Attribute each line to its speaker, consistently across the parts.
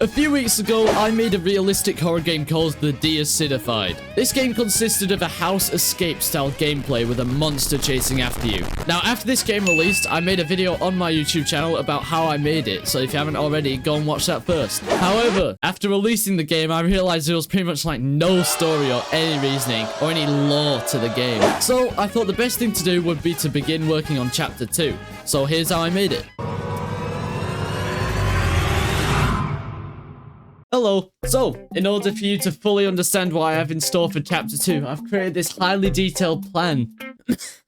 Speaker 1: A few weeks ago, I made a realistic horror game called The Deacidified. This game consisted of a house escape style gameplay with a monster chasing after you. Now, after this game released, I made a video on my YouTube channel about how I made it, so if you haven't already, go and watch that first. However, after releasing the game, I realized there was pretty much like no story or any reasoning or any lore to the game. So I thought the best thing to do would be to begin working on chapter 2. So here's how I made it. Hello. So, in order for you to fully understand what I have in store for chapter 2, I've created this highly detailed plan.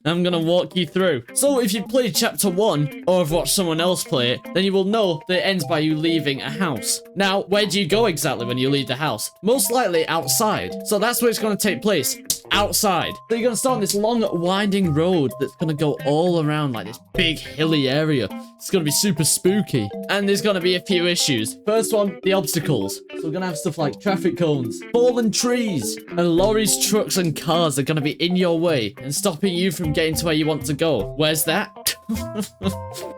Speaker 1: I'm gonna walk you through. So, if you played chapter 1, or have watched someone else play it, then you will know that it ends by you leaving a house. Now, where do you go exactly when you leave the house? Most likely outside. So that's where it's gonna take place. Outside. So you're gonna start on this long, winding road that's gonna go all around like this big, hilly area. It's gonna be super spooky. And there's gonna be a few issues. First one, the obstacles. So we're gonna have stuff like traffic cones, fallen trees, and lorries, trucks, and cars are gonna be in your way and stopping you from getting to where you want to go. Where's that?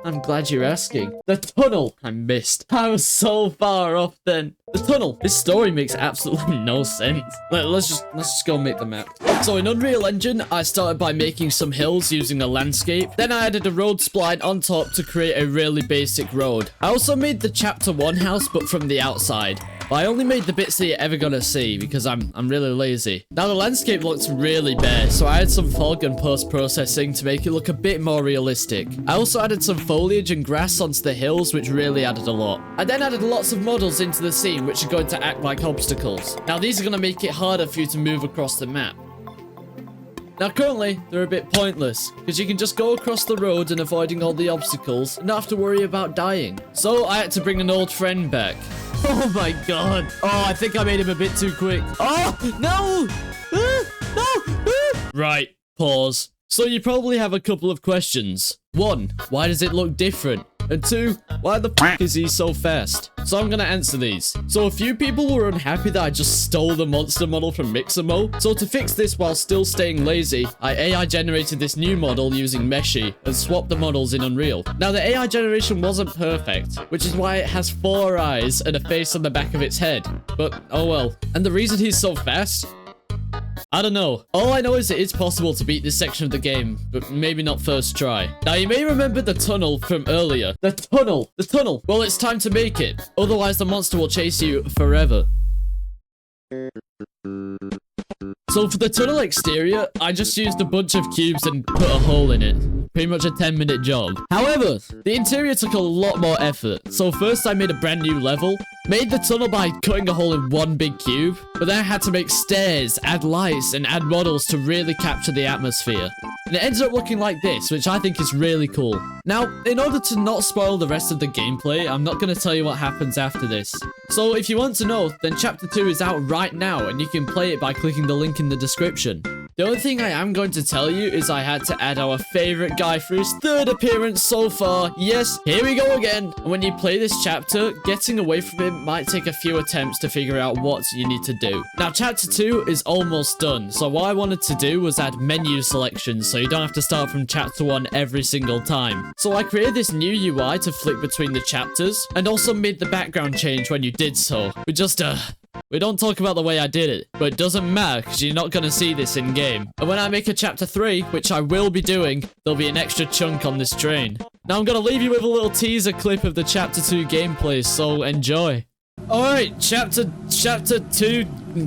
Speaker 1: I'm glad you're asking. The tunnel. I missed. I was so far off then. The tunnel. This story makes absolutely no sense. Let's just go make the map. So in Unreal Engine, I started by making some hills using a landscape. Then I added a road spline on top to create a really basic road. I also made the chapter 1 house, but from the outside. But I only made the bits that you're ever gonna see because I'm really lazy. Now the landscape looks really bare, so I had some fog and post-processing to make it look a bit more realistic. I also added some foliage and grass onto the hills, which really added a lot. I then added lots of models into the scene, which are going to act like obstacles. Now these are gonna make it harder for you to move across the map. Now currently, they're a bit pointless, because you can just go across the road and avoiding all the obstacles and not have to worry about dying. So I had to bring an old friend back. Oh my god. Oh, I think I made him a bit too quick. Oh, no! No! Right, pause. So you probably have a couple of questions. 1, why does it look different? And 2, why the f*** is he so fast? So I'm gonna answer these. So a few people were unhappy that I just stole the monster model from Mixamo. So to fix this while still staying lazy, I AI generated this new model using Meshi and swapped the models in Unreal. Now the AI generation wasn't perfect, which is why it has 4 eyes and a face on the back of its head. But oh well. And the reason he's so fast? I don't know. All I know is it is possible to beat this section of the game, but maybe not first try. Now, you may remember the tunnel from earlier. The tunnel. Well, it's time to make it. Otherwise, the monster will chase you forever. So for the tunnel exterior, I just used a bunch of cubes and put a hole in it. Pretty much a 10-minute job. However, the interior took a lot more effort. So first I made a brand new level, made the tunnel by cutting a hole in one big cube, but then I had to make stairs, add lights, and add models to really capture the atmosphere. And it ends up looking like this, which I think is really cool. Now, in order to not spoil the rest of the gameplay, I'm not going to tell you what happens after this. So if you want to know, then chapter 2 is out right now, and you can play it by clicking the link in the description. The only thing I am going to tell you is I had to add our favorite guy for his 3rd appearance so far. Yes, here we go again. And when you play this chapter, getting away from him might take a few attempts to figure out what you need to do. Now, chapter 2 is almost done. So what I wanted to do was add menu selections so you don't have to start from chapter 1 every single time. So I created this new UI to flick between the chapters and also made the background change when you did so. We don't talk about the way I did it, but it doesn't matter because you're not going to see this in game. And when I make a chapter 3, which I will be doing, there'll be an extra chunk on this train. Now I'm going to leave you with a little teaser clip of the chapter 2 gameplay, so enjoy. Alright, chapter 2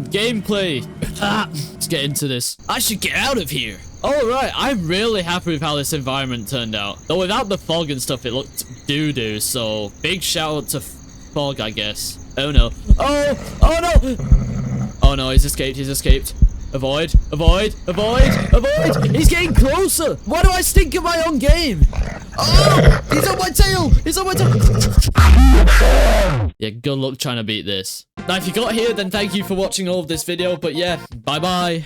Speaker 1: gameplay. Let's get into this. I should get out of here. Alright, I'm really happy with how this environment turned out. Though without the fog and stuff, it looked doo-doo, so big shout out to fog, I guess. Oh no. Oh no! Oh no, he's escaped. Avoid. He's getting closer! Why do I stink at my own game? Oh! He's on my tail! Yeah, good luck trying to beat this. Now, if you got here, then thank you for watching all of this video, but yeah, bye-bye.